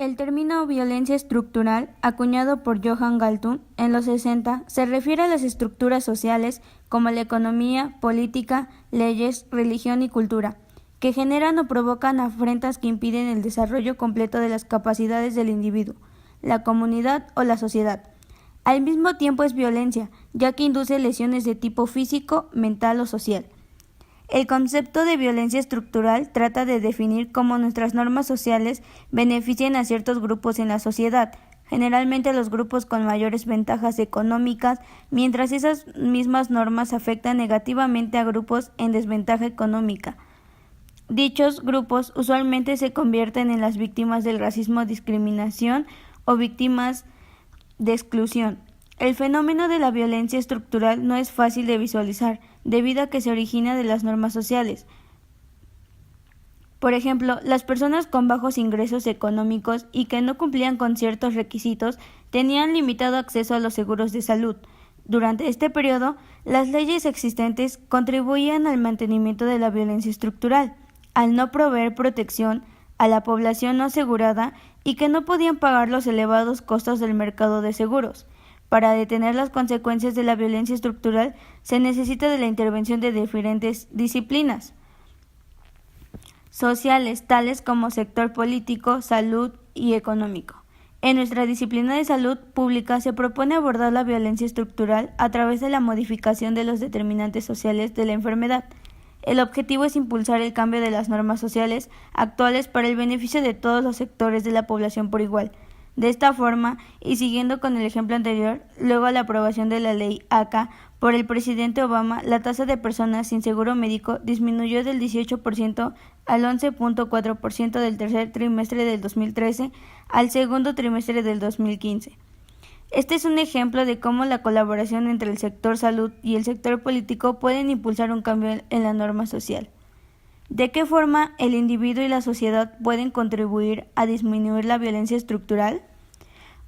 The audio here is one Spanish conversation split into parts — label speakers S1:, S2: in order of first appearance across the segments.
S1: El término violencia estructural, acuñado por Johan Galtung en los 60, se refiere a las estructuras sociales como la economía, política, leyes, religión y cultura, que generan o provocan afrentas que impiden el desarrollo completo de las capacidades del individuo, la comunidad o la sociedad. Al mismo tiempo es violencia, ya que induce lesiones de tipo físico, mental o social. El concepto de violencia estructural trata de definir cómo nuestras normas sociales benefician a ciertos grupos en la sociedad, generalmente a los grupos con mayores ventajas económicas, mientras esas mismas normas afectan negativamente a grupos en desventaja económica. Dichos grupos usualmente se convierten en las víctimas del racismo o discriminación o víctimas de exclusión. El fenómeno de la violencia estructural no es fácil de visualizar, debido a que se origina de las normas sociales. Por ejemplo, las personas con bajos ingresos económicos y que no cumplían con ciertos requisitos tenían limitado acceso a los seguros de salud. Durante este periodo, las leyes existentes contribuían al mantenimiento de la violencia estructural, al no proveer protección a la población no asegurada y que no podían pagar los elevados costos del mercado de seguros. Para detener las consecuencias de la violencia estructural se necesita de la intervención de diferentes disciplinas sociales, tales como sector político, salud y económico. En nuestra disciplina de salud pública se propone abordar la violencia estructural a través de la modificación de los determinantes sociales de la enfermedad. El objetivo es impulsar el cambio de las normas sociales actuales para el beneficio de todos los sectores de la población por igual. De esta forma, y siguiendo con el ejemplo anterior, luego a la aprobación de la ley ACA por el presidente Obama, la tasa de personas sin seguro médico disminuyó del 18% al 11.4% del tercer trimestre del 2013 al segundo trimestre del 2015. Este es un ejemplo de cómo la colaboración entre el sector salud y el sector político pueden impulsar un cambio en la norma social. ¿De qué forma el individuo y la sociedad pueden contribuir a disminuir la violencia estructural?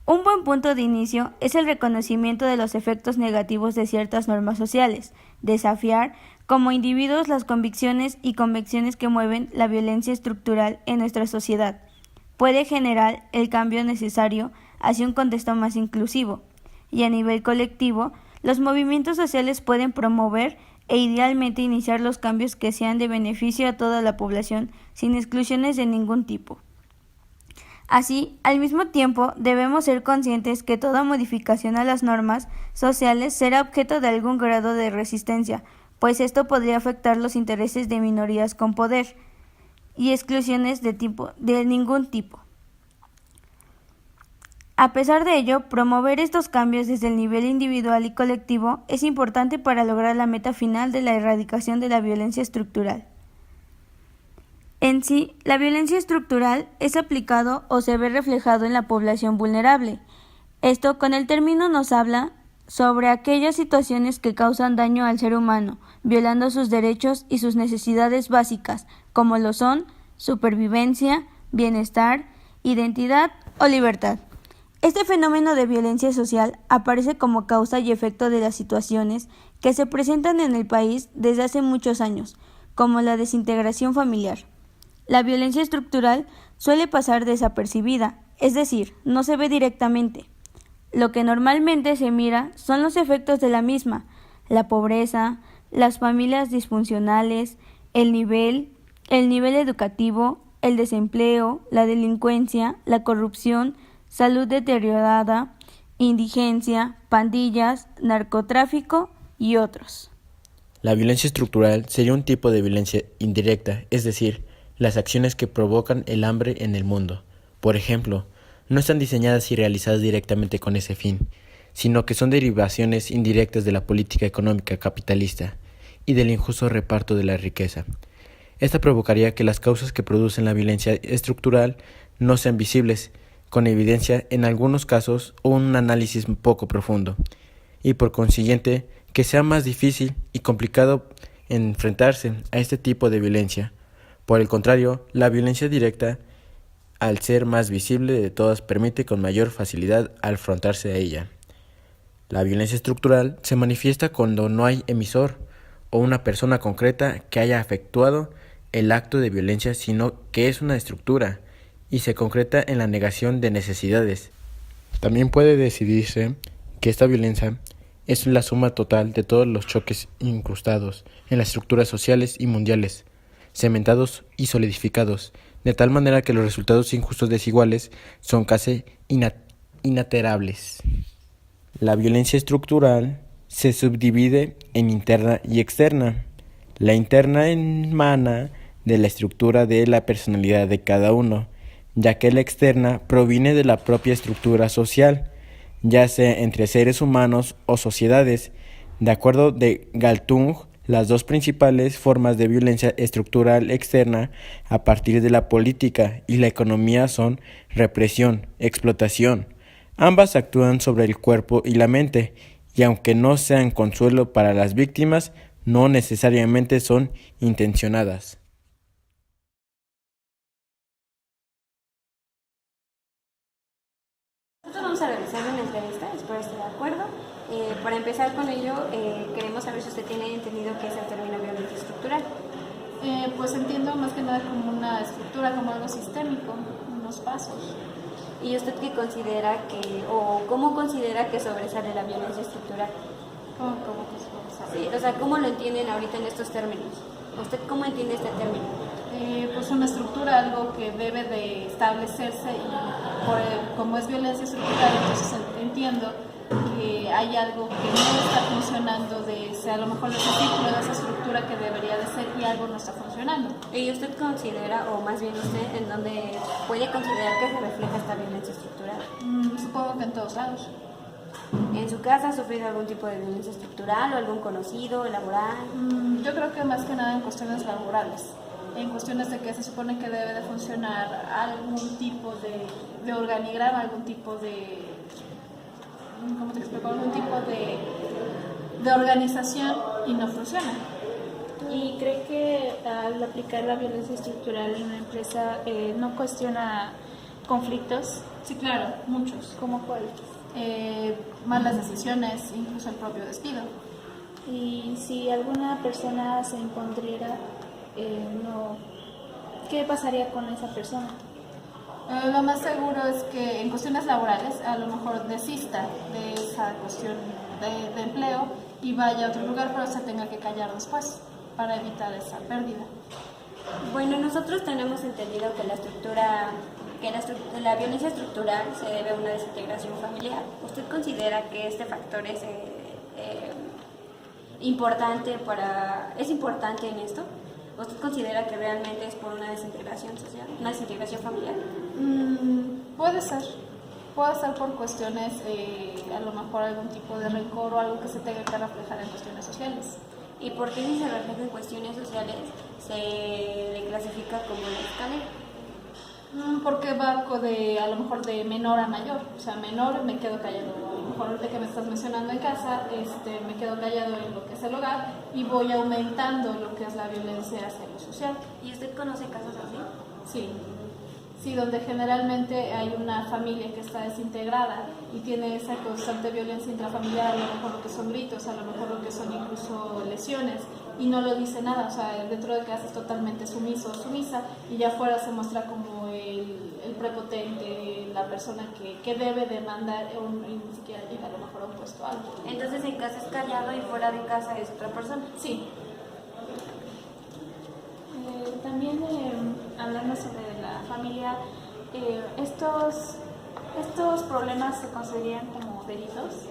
S1: Un buen punto de inicio es el reconocimiento de los efectos negativos de ciertas normas sociales, desafiar como individuos las convicciones y convicciones que mueven la violencia estructural en nuestra sociedad. Puede generar el cambio necesario hacia un contexto más inclusivo, y a nivel colectivo, los movimientos sociales pueden promover e idealmente iniciar los cambios que sean de beneficio a toda la población sin exclusiones de ningún tipo. Así, al mismo tiempo, debemos ser conscientes que toda modificación a las normas sociales será objeto de algún grado de resistencia, pues esto podría afectar los intereses de minorías con poder y exclusiones de ningún tipo. A pesar de ello, promover estos cambios desde el nivel individual y colectivo es importante para lograr la meta final de la erradicación de la violencia estructural. En sí, la violencia estructural es aplicado o se ve reflejado en la población vulnerable. Esto con el término nos habla sobre aquellas situaciones que causan daño al ser humano, violando sus derechos y sus necesidades básicas, como lo son supervivencia, bienestar, identidad o libertad. Este fenómeno de violencia social aparece como causa y efecto de las situaciones que se presentan en el país desde hace muchos años, como la desintegración familiar. La violencia estructural suele pasar desapercibida, es decir, no se ve directamente. Lo que normalmente se mira son los efectos de la misma, la pobreza, las familias disfuncionales, el nivel educativo, el desempleo, la delincuencia, la corrupción, salud deteriorada, indigencia, pandillas, narcotráfico y otros.
S2: La violencia estructural sería un tipo de violencia indirecta, es decir, las acciones que provocan el hambre en el mundo. Por ejemplo, no están diseñadas y realizadas directamente con ese fin, sino que son derivaciones indirectas de la política económica capitalista y del injusto reparto de la riqueza. Esta provocaría que las causas que producen la violencia estructural no sean visibles, con evidencia en algunos casos o un análisis poco profundo, y por consiguiente que sea más difícil y complicado enfrentarse a este tipo de violencia. Por el contrario, la violencia directa, al ser más visible de todas, permite con mayor facilidad afrontarse a ella. La violencia estructural se manifiesta cuando no hay emisor o una persona concreta que haya efectuado el acto de violencia, sino que es una estructura y se concreta en la negación de necesidades. También puede decidirse que esta violencia es la suma total de todos los choques incrustados en las estructuras sociales y mundiales, cementados y solidificados, de tal manera que los resultados injustos desiguales son casi inalterables. La violencia estructural se subdivide en interna y externa. La interna emana de la estructura de la personalidad de cada uno, ya que la externa proviene de la propia estructura social, ya sea entre seres humanos o sociedades. De acuerdo de Galtung, las dos principales formas de violencia estructural externa a partir de la política y la economía son represión, explotación. Ambas actúan sobre el cuerpo y la mente, y aunque no sean consuelo para las víctimas, no necesariamente son intencionadas.
S1: Nosotros vamos a realizar una entrevista, espero esté de acuerdo. Para empezar con ello, queremos saber si usted tiene entendido qué es el término violencia estructural.
S3: Pues entiendo más que nada como una estructura, como algo sistémico, unos pasos.
S1: ¿Y usted qué considera o cómo considera que sobresale la violencia estructural?
S3: ¿Cómo que se puede saber?
S1: Sí, o sea, ¿cómo lo entienden ahorita en estos términos? ¿Usted cómo entiende este término?
S3: Pues una estructura, algo que debe de establecerse y como es violencia estructural, entonces entiendo que hay algo que no está funcionando a lo mejor ese ciclo de esa estructura que debería de ser y algo no está funcionando.
S1: ¿Y usted considera, o más bien usted, en dónde puede considerar que se refleja esta violencia estructural?
S3: Supongo que en todos lados.
S1: ¿En su casa ha sufrido algún tipo de violencia estructural o algún conocido, laboral?
S3: Yo creo que más que nada en cuestiones laborales, en cuestiones de que se supone que debe de funcionar algún tipo de organigrama, algún tipo de, ¿cómo te explico? Algún tipo de organización y no funciona.
S4: ¿Y cree que al aplicar la violencia estructural en una empresa no cuestiona conflictos?
S3: Sí, claro, muchos.
S4: ¿Cómo cuál?
S3: Malas decisiones, incluso el propio despido.
S4: Y si alguna persona se impondriera, ¿qué pasaría con esa persona?
S3: Lo más seguro es que en cuestiones laborales a lo mejor desista de esa cuestión de empleo y vaya a otro lugar, pero se tenga que callar después para evitar esa pérdida.
S1: Bueno, nosotros tenemos entendido que la violencia estructural se debe a una desintegración familiar. ¿Usted considera que este factor es importante en esto? ¿Usted considera que realmente es por una desintegración social, una desintegración familiar?
S3: Puede ser por cuestiones, a lo mejor algún tipo de rencor o algo que se tenga que reflejar en cuestiones sociales.
S1: ¿Y por qué si se refleja en cuestiones sociales se le clasifica como una escalera?
S3: Porque va a lo mejor de menor a mayor, o sea, menor me quedo callado, a lo mejor ahorita que me estás mencionando en casa, me quedo callado en lo que es el hogar y voy aumentando lo que es la violencia hacia lo social.
S1: ¿Y usted conoce casos así?
S3: Sí, donde generalmente hay una familia que está desintegrada y tiene esa constante violencia intrafamiliar, a lo mejor lo que son gritos, a lo mejor lo que son incluso lesiones, y no lo dice nada, o sea, dentro de casa es totalmente sumiso o sumisa y ya afuera se muestra como el prepotente, la persona que debe demandar y ni siquiera llega a lo mejor a un puesto alto.
S1: Entonces en casa es callado y fuera de casa es otra persona.
S3: Sí.
S4: También hablando sobre la familia, estos problemas se considerarían como delitos.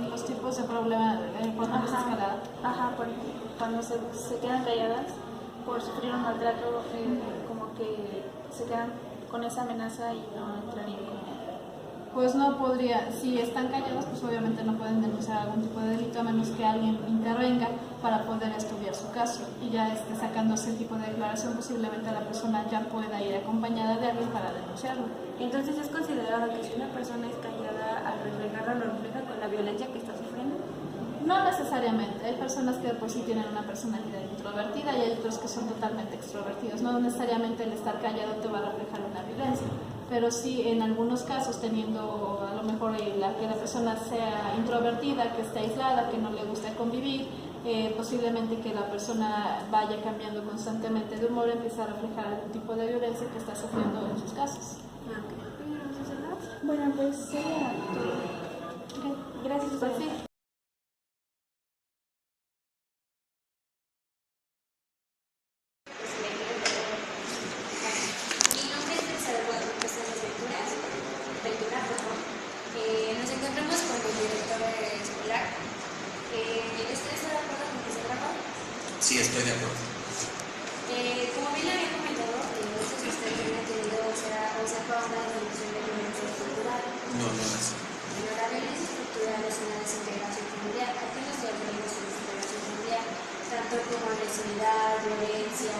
S3: Los tipos de problemas cuando se escalada.
S4: Ajá, por ejemplo, cuando se quedan calladas por sufrir un maltrato, como que se quedan con esa amenaza y no entrarían como...
S3: Pues no podría, si están callados, pues obviamente no pueden denunciar algún tipo de delito a menos que alguien intervenga para poder estudiar su caso y ya sacando ese tipo de declaración, posiblemente la persona ya pueda ir acompañada de alguien para denunciarlo.
S1: Entonces es considerado que si una persona es callada, al reflejarlo lo refleja con la violencia que está sufriendo.
S3: No necesariamente, hay personas que por sí tienen una personalidad introvertida y hay otros que son totalmente extrovertidos. No necesariamente el estar callado te va a reflejar una violencia, pero sí en algunos casos teniendo a lo mejor que la persona sea introvertida, que esté aislada, que no le gusta convivir, posiblemente que la persona vaya cambiando constantemente de humor, empieza a reflejar algún tipo de violencia que está sufriendo en sus casos.
S4: Bueno, pues sería todo. Gracias, Sofía.
S5: Nos encontramos con el director escolar. ¿Usted está de acuerdo con que se graba?
S6: Sí, estoy de acuerdo.
S5: Como bien le había comentado, no sé si usted tiene entendido o sepa una definición de violencia estructural.
S6: No, no es.
S5: Bueno, la violencia estructural es una desintegración familiar. ¿A qué nos referimos con desintegración familiar? Tanto como agresividad, violencia,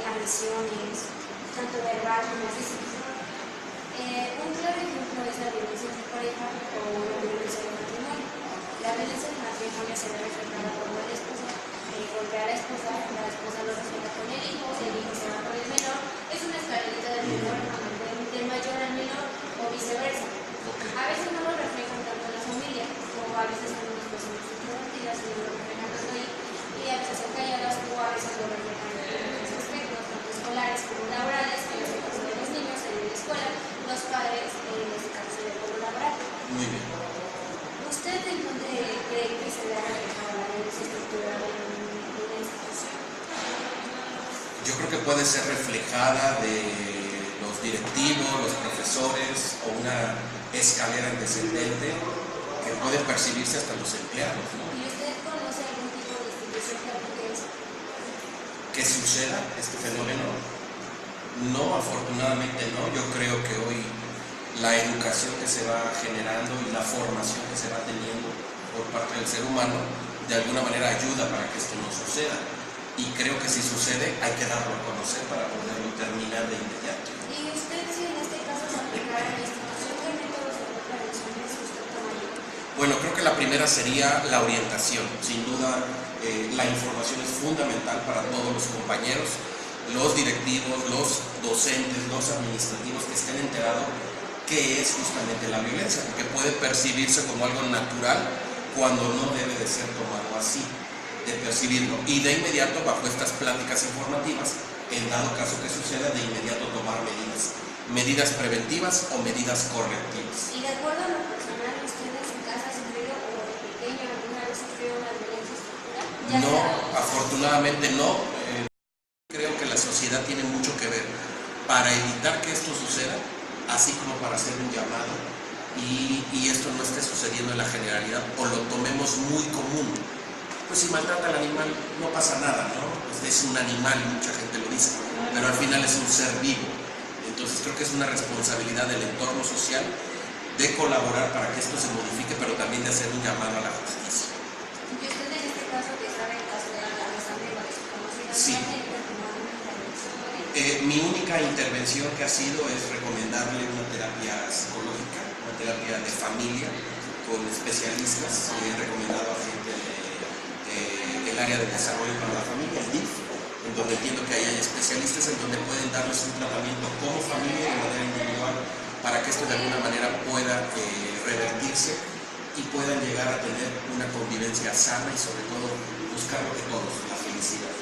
S5: agresiones, tanto verbal como física. Un claro ejemplo es la violencia de pareja o la violencia de matrimonio. La violencia de matrimonio se ve reflejada como el esposo golpea a la esposa lo refleja con el hijo se va con el menor. Es una escalerita del menor del mayor al menor o viceversa. A veces no lo reflejan tanto en la familia, como a veces son unas personas introvertidas y no lo reflejan tanto ahí, y a veces son calladas o a veces lo reflejan en otros aspectos, tanto escolares como laborales, en este caso de los niños en la escuela, los padres en este caso del polo laboral.
S6: Muy bien.
S5: ¿Usted en dónde cree que se vea reflejada la violencia estructural en una institución?
S6: Yo creo que puede ser reflejada de los directivos, los profesores o una escalera descendente que puede percibirse hasta los empleados, ¿no?
S5: ¿Y usted conoce algún tipo de institución que aplique eso?
S6: ¿Que suceda este fenómeno? No, afortunadamente no. Yo creo que hoy la educación que se va generando y la formación que se va teniendo por parte del ser humano de alguna manera ayuda para que esto no suceda. Y creo que si sucede hay que darlo a conocer para poderlo terminar de inmediato.
S5: ¿Y usted si en este caso se aplicara en la institución qué métodos de prevención usted tomaría?
S6: Bueno, creo que la primera sería la orientación. Sin duda, la información es fundamental para todos los compañeros, los directivos, los docentes, los administrativos que estén enterados qué es justamente la violencia, porque puede percibirse como algo natural cuando no debe de ser tomado así, de percibirlo. Y de inmediato, bajo estas pláticas informativas, en dado caso que suceda, de inmediato tomar medidas preventivas o medidas correctivas.
S5: Y de acuerdo a lo personal, ¿usted en su casa ha sufrido o de pequeño alguna vez sufrió una violencia estructural?
S6: No, afortunadamente no. Creo que la sociedad tiene mucho que ver para evitar que esto suceda, así como para hacer un llamado y esto no esté sucediendo en la generalidad o lo tomemos muy común. Pues si maltrata al animal no pasa nada, ¿no? Pues es un animal y mucha gente lo dice, pero al final es un ser vivo. Entonces creo que es una responsabilidad del entorno social de colaborar para que esto se modifique, pero también de hacer un llamado a la justicia.
S5: ¿Y usted en este caso que sabe el caso de la sangre desconocida?
S6: Sí. Mi única intervención que ha sido es recomendarle una terapia psicológica, una terapia de familia con especialistas. Le he recomendado a gente del área de desarrollo para la familia, el DIF, en donde entiendo que ahí hay especialistas en donde pueden darles un tratamiento como familia de manera individual para que esto de alguna manera pueda revertirse y puedan llegar a tener una convivencia sana y sobre todo buscar lo que todos, la felicidad.